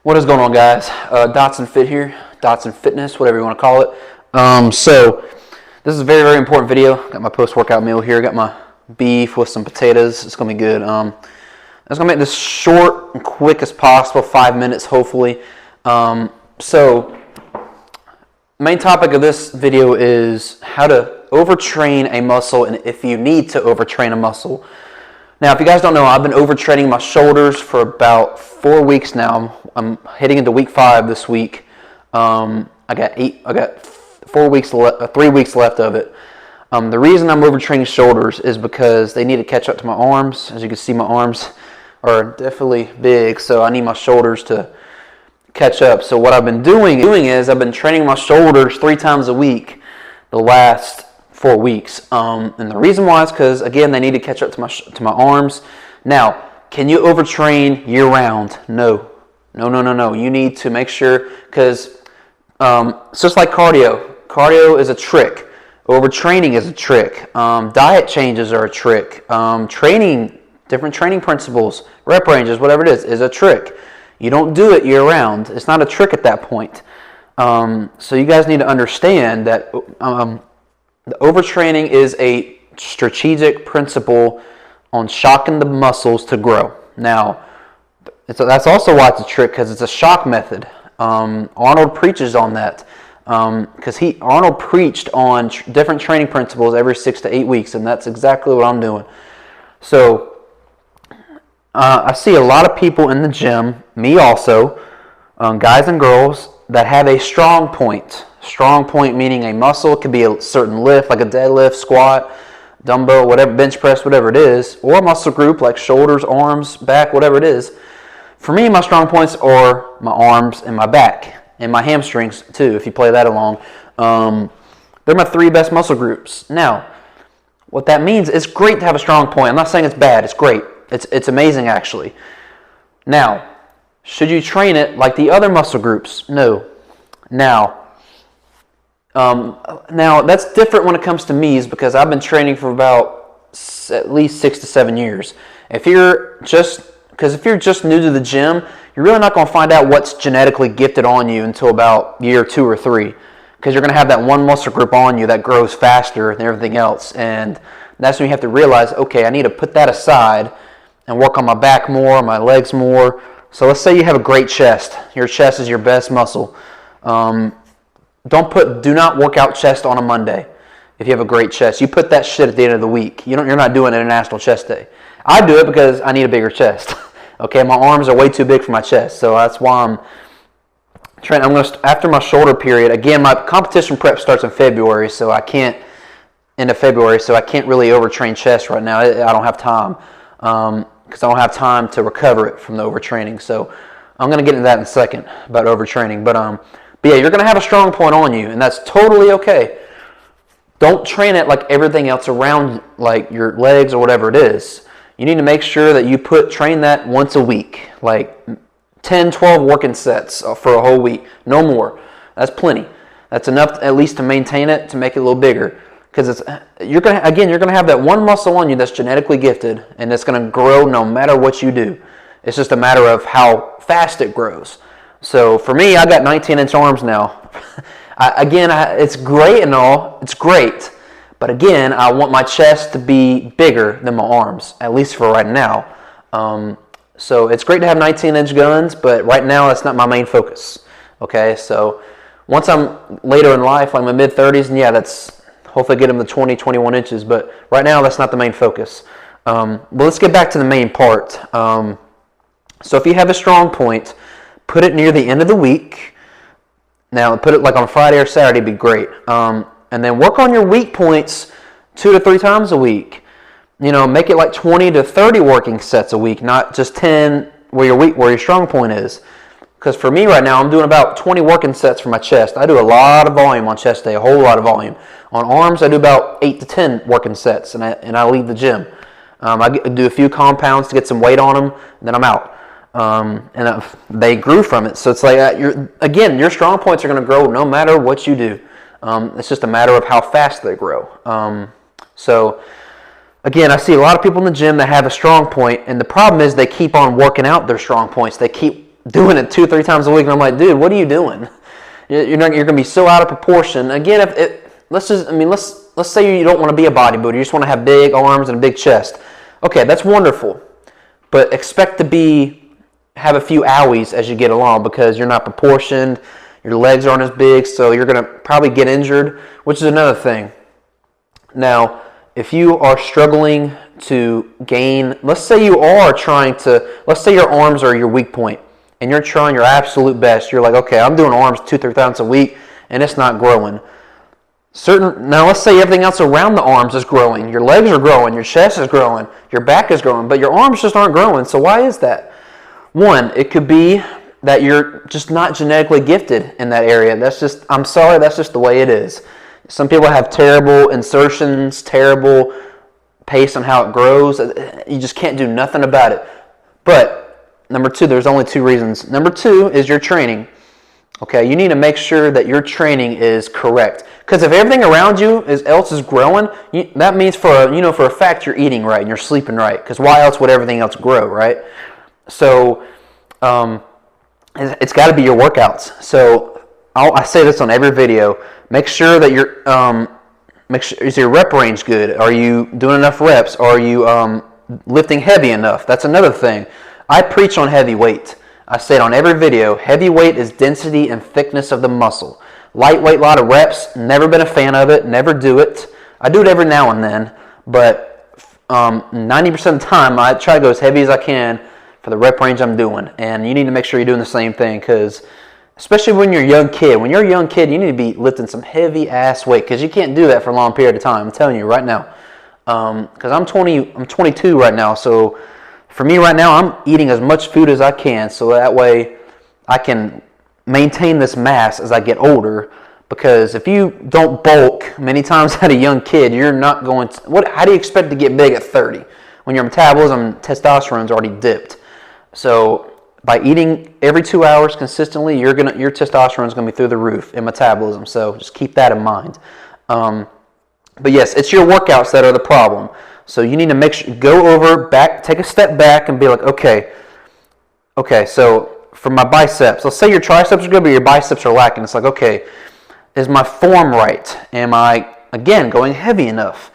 What is going on, guys? Dotson Fit here, Dotson Fitness, whatever you want to call it. So this is a very, very important video. Got my post-workout meal here. Got my beef with some potatoes. It's gonna be good. I'm just gonna make this short and quick as possible, 5 minutes, hopefully. So main topic of this video is how to overtrain a muscle, and if you need to overtrain a muscle. Now, if you guys don't know, I've been overtraining my shoulders for about 4 weeks now. I'm heading into week 5 this week. I got 4 weeks left, 3 weeks left of it. The reason I'm overtraining shoulders is because they need to catch up to my arms. As you can see, my arms are definitely big, so I need my shoulders to catch up. So what I've been doing is I've been training my shoulders 3 times a week the last 4 weeks, and the reason why is because, again, they need to catch up to my arms. Now, can you overtrain year-round? No. You need to make sure, because it's just like cardio. Cardio is a trick. Overtraining is a trick. Diet changes are a trick. Different training principles, rep ranges, whatever it is a trick. You don't do it year-round. It's not a trick at that point. So you guys need to understand that the overtraining is a strategic principle on shocking the muscles to grow. Now, that's also why it's a trick, because it's a shock method. Arnold preaches on that, because Arnold preached on different training principles every 6 to 8 weeks, and that's exactly what I'm doing. So I see a lot of people in the gym, me also, guys and girls, that have a strong point. Strong point meaning a muscle. It could be a certain lift, like a deadlift, squat, dumbbell, whatever, bench press, whatever it is, or a muscle group like shoulders, arms, back, whatever it is. For me, my strong points are my arms and my back, and my hamstrings too, if you play that along. They're my 3 best muscle groups. Now, what that means, it's great to have a strong point. I'm not saying it's bad, it's great. It's amazing, actually. Now, should you train it like the other muscle groups? No. Now that's different when it comes to me's, because I've been training for about at least 6 to 7 years. If you're just new to the gym, you're really not going to find out what's genetically gifted on you until about year 2 or 3, because you're going to have that one muscle group on you that grows faster than everything else, and that's when you have to realize, okay, I need to put that aside and work on my back more, my legs more. So let's say you have a great chest. Your chest is your best muscle. Do not work out chest on a Monday if you have a great chest. You put that shit at the end of the week. You're not doing International Chest Day. I do it because I need a bigger chest. Okay, my arms are way too big for my chest, so that's why I'm training. After my shoulder period, again, my competition prep starts in February, so I can't end of February, so I can't really overtrain chest right now. I don't have time, because I don't have time to recover it from the overtraining. So I'm going to get into that in a second about overtraining, but yeah, you're going to have a strong point on you, and that's totally okay. Don't train it like everything else around, like your legs or whatever it is. You need to make sure that you train that once a week, like 10, 12 working sets for a whole week. No more. That's plenty. That's enough at least to maintain it, to make it a little bigger. Because you're going to have that one muscle on you that's genetically gifted, and it's going to grow no matter what you do. It's just a matter of how fast it grows. So for me, I got 19-inch arms now. It's great and all. It's great. But again, I want my chest to be bigger than my arms, at least for right now. So it's great to have 19-inch guns, but right now that's not my main focus. Okay, so once I'm later in life, like my mid-30s, and yeah, that's hopefully get them to 20, 21 inches. But right now, that's not the main focus. But let's get back to the main part. So if you have a strong point, put it near the end of the week. Now, put it like on Friday or Saturday would be great. And then work on your weak points 2 to 3 times a week. Make it like 20 to 30 working sets a week, not just 10 where your strong point is. Because for me right now, I'm doing about 20 working sets for my chest. I do a lot of volume on chest day, a whole lot of volume. On arms, I do about 8 to 10 working sets, and I leave the gym. I do a few compounds to get some weight on them, and then I'm out. They grew from it. So it's like, your strong points are going to grow no matter what you do. It's just a matter of how fast they grow. So Again, I see a lot of people in the gym that have a strong point, and the problem is they keep on working out their strong points. They keep doing it 2-3 times a week, and I'm like, dude, what are you doing? You're going to be so out of proportion. Again, let's say you don't want to be a bodybuilder. You just want to have big arms and a big chest. Okay, that's wonderful, but expect to have a few owies as you get along because you're not proportioned. Your legs aren't as big, so you're going to probably get injured, which is another thing. Now, if you are struggling to gain, let's say your arms are your weak point, and you're trying your absolute best. You're like, okay, I'm doing arms 2-3 times a week, and it's not growing. Now, let's say everything else around the arms is growing. Your legs are growing, your chest is growing, your back is growing, but your arms just aren't growing. So why is that? One, it could be that you're just not genetically gifted in that area. I'm sorry, that's just the way it is. Some people have terrible insertions, terrible pace on how it grows. You just can't do nothing about it. But number two, there's only 2 reasons. Number 2 is your training. Okay, you need to make sure that your training is correct. Because if everything around you else is growing, that means for a fact you're eating right and you're sleeping right. Because why else would everything else grow, right? So it's got to be your workouts. So I say this on every video. Make sure that is your rep range good? Are you doing enough reps? Are you lifting heavy enough? That's another thing. I preach on heavy weight. I say it on every video. Heavy weight is density and thickness of the muscle. Lightweight, a lot of reps. Never been a fan of it. Never do it. I do it every now and then, but 90% of the time I try to go as heavy as I can for the rep range I'm doing. And you need to make sure you're doing the same thing because especially when you're a young kid. When you're a young kid, you need to be lifting some heavy ass weight because you can't do that for a long period of time. I'm telling you right now. Because I'm 22 right now, so for me right now, I'm eating as much food as I can, so that way I can maintain this mass as I get older. Because if you don't bulk many times at a young kid, you're not going to. How do you expect to get big at 30 when your metabolism, testosterone's already dipped? So by eating every 2 hours consistently, your testosterone's going to be through the roof in metabolism. So just keep that in mind. But yes, it's your workouts that are the problem. So you need to make sure, take a step back and be like, okay, so for my biceps, let's say your triceps are good, but your biceps are lacking. It's like, okay, is my form right? Am I, again, going heavy enough?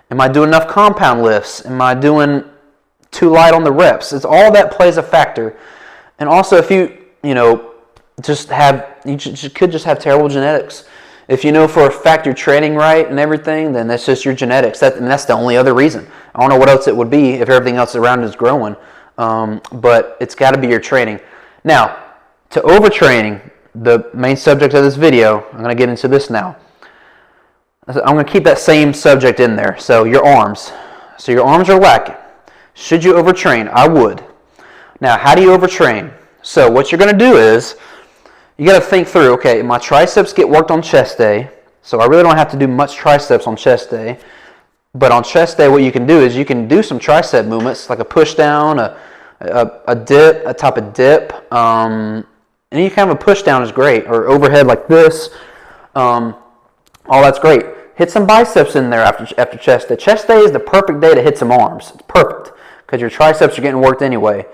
Am I doing enough compound lifts? Am I doing too light on the reps? It's all that plays a factor. And also if you could just have terrible genetics. If you know for a fact you're training right and everything, then that's just your genetics. That's the only other reason. I don't know what else it would be if everything else around is growing. But it's got to be your training. Now, to overtraining, the main subject of this video, I'm going to get into this now. I'm going to keep that same subject in there. So your arms. So your arms are lacking. Should you overtrain? I would. Now, how do you overtrain? So what you're going to do is, you got to think through, okay, my triceps get worked on chest day, so I really don't have to do much triceps on chest day. But on chest day, what you can do is you can do some tricep movements, like a push down, a dip, a type of dip. Any kind of a push down is great, or overhead like this. All that's great. Hit some biceps in there after chest day. Chest day is the perfect day to hit some arms. It's perfect because your triceps are getting worked anyway.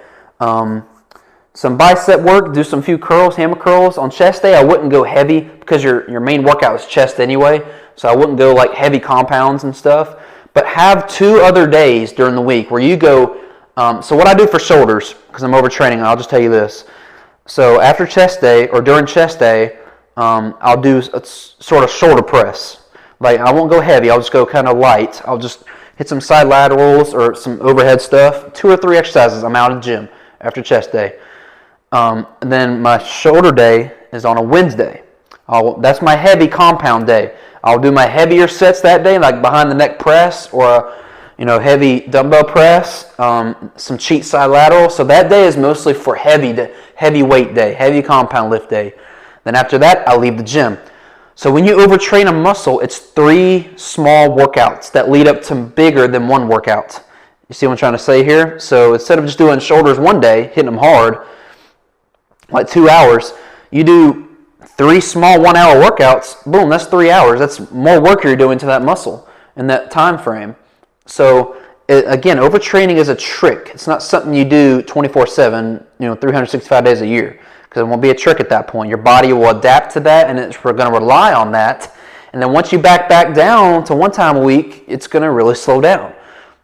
Some bicep work, do some few curls, hammer curls. On chest day, I wouldn't go heavy because your main workout is chest anyway, so I wouldn't go like heavy compounds and stuff. But have 2 other days during the week where you go, so what I do for shoulders, because I'm overtraining, I'll just tell you this. So after chest day, or during chest day, I'll do a sort of shoulder press. Like I won't go heavy, I'll just go kind of light. I'll just hit some side laterals or some overhead stuff. 2 or 3 exercises, I'm out of the gym after chest day. And then my shoulder day is on a Wednesday. That's my heavy compound day. I'll do my heavier sets that day, like behind the neck press or heavy dumbbell press, some cheat side lateral. So that day is mostly for heavy weight day, heavy compound lift day. Then after that, I'll leave the gym. So when you overtrain a muscle, it's 3 small workouts that lead up to bigger than one workout. You see what I'm trying to say here? So instead of just doing shoulders one day, hitting them hard, like 2 hours, you do 3 small 1-hour workouts. Boom, that's 3 hours. That's more work you're doing to that muscle in that time frame. So again, overtraining is a trick. It's not something you do 24/7, 365 days a year, because it won't be a trick at that point. Your body will adapt to that, and we're going to rely on that. And then once you back down to 1 time a week, it's going to really slow down.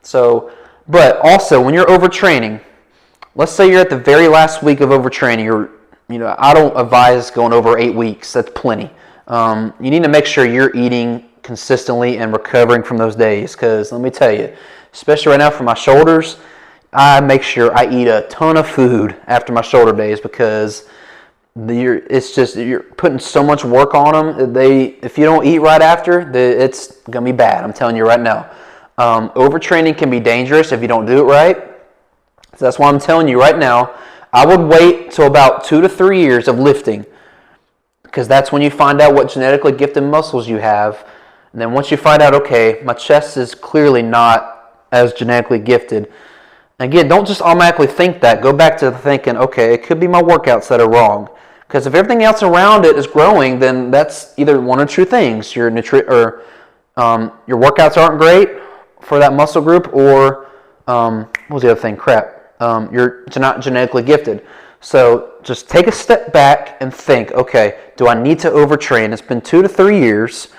So, but also when you're overtraining, let's say you're at the very last week of overtraining. I don't advise going over 8 weeks. That's plenty. You need to make sure you're eating consistently and recovering from those days, because let me tell you, especially right now for my shoulders, I make sure I eat a ton of food after my shoulder days, because you're putting so much work on them. If you don't eat right after, it's gonna be bad. I'm telling you right now. Overtraining can be dangerous if you don't do it right. So that's why I'm telling you right now, I would wait till about 2 to 3 years of lifting, because that's when you find out what genetically gifted muscles you have. And then once you find out, okay, my chest is clearly not as genetically gifted. Again, don't just automatically think that. Go back to thinking, okay, it could be my workouts that are wrong. Because if everything else around it is growing, then that's either one or two things. Your workouts aren't great for that muscle group, or what was the other thing? You're not genetically gifted. So just take a step back and think, okay, do I need to overtrain? It's been 2 to 3 years.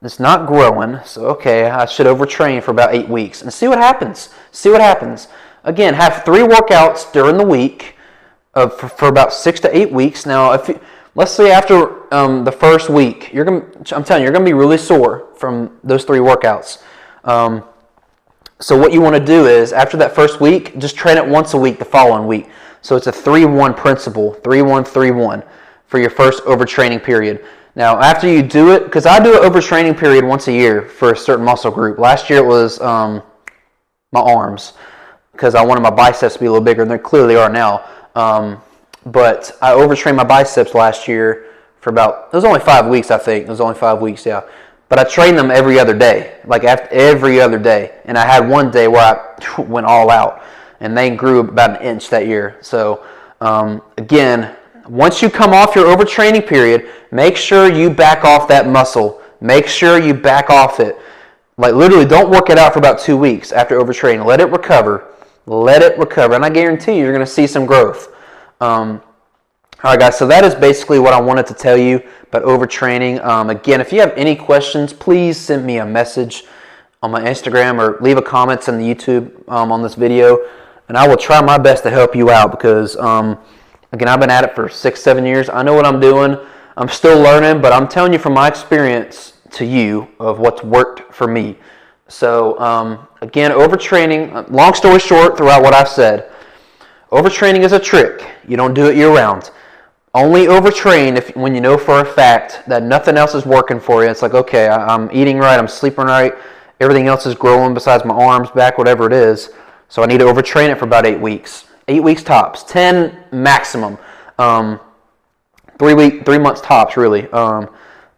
It's not growing. So, okay, I should overtrain for about 8 weeks and see what happens. See what happens. Again, have 3 workouts during the week for about 6 to 8 weeks. Now, let's say after the first week, I'm telling you, you're going to be really sore from those 3 workouts. So what you want to do is, after that first week, just train it once a week the following week. So it's a 3-1 principle, 3-1-3-1 for your first overtraining period. Now, after you do it, because I do an overtraining period once a year for a certain muscle group. Last year it was my arms, because I wanted my biceps to be a little bigger, and they clearly are now. But I overtrained my biceps last year for it was only 5 weeks, I think. It was only 5 weeks, yeah. But I trained them every other day, every other day. And I had one day where I went all out, and they grew about an inch that year. So, again, once you come off your overtraining period, make sure you back off that muscle. Make sure you back off it. Literally, don't work it out for about 2 weeks after overtraining. Let it recover. Let it recover. And I guarantee you're going to see some growth. All right, guys, so that is basically what I wanted to tell you about overtraining. Again, if you have any questions, please send me a message on my Instagram or leave a comment on the YouTube on this video, and I will try my best to help you out, because, again, I've been at it for 6-7 years. I know what I'm doing. I'm still learning, but I'm telling you from my experience to you of what's worked for me. So, again, overtraining, long story short, throughout what I've said, overtraining is a trick. You don't do it year-round. Only overtrain when you know for a fact that nothing else is working for you. It's like, okay, I'm eating right, I'm sleeping right, everything else is growing besides my arms, back, whatever it is. So I need to overtrain it for about 8 weeks. 8 weeks tops, 10 maximum. 3 months tops, really.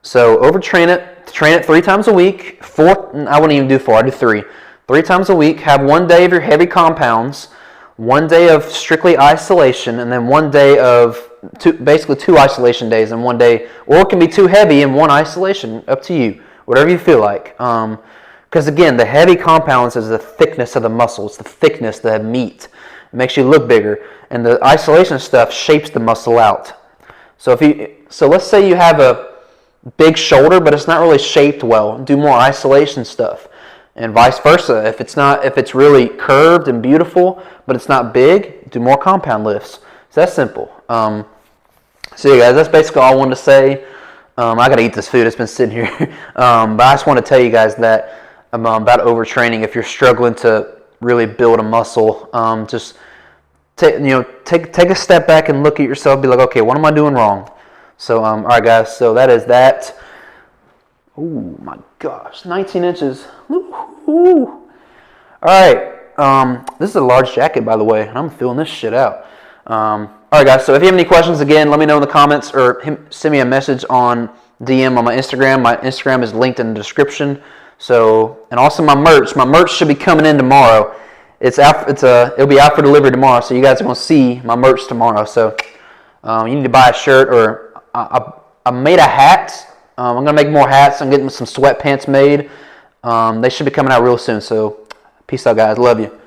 So overtrain it, train it 3 times a week. 4, I wouldn't even do 4, I do 3. 3 times a week, have 1 day of your heavy compounds, 1 day of strictly isolation, and then 1 day of basically 2 isolation days and 1 day, or it can be 2 heavy and 1 isolation, up to you, whatever you feel like. Because again, the heavy compounds is the thickness of the muscle, it's the thickness, the meat. It makes you look bigger, and the isolation stuff shapes the muscle out. So let's say you have a big shoulder, but it's not really shaped well, do more isolation stuff. And vice versa. If it's really curved and beautiful, but it's not big, do more compound lifts. So that's simple. So yeah, guys, that's basically all I wanted to say. I gotta eat this food. It's been sitting here. But I just want to tell you guys that about overtraining. If you're struggling to really build a muscle, just take a step back and look at yourself. Be like, okay, what am I doing wrong? So all right, guys. So that is that. Oh my gosh, 19 inches. Ooh. All right. This is a large jacket, by the way, and I'm filling this shit out. All right, guys, so if you have any questions, again, let me know in the comments or send me a message on DM on my Instagram. My Instagram is linked in the description. So, and also my merch should be coming in tomorrow. It'll be out for delivery tomorrow, so you guys are going to see my merch tomorrow. So, you need to buy a shirt, or I made a hat. I'm going to make more hats. I'm getting some sweatpants made. They should be coming out real soon, so Peace out, guys. Love you.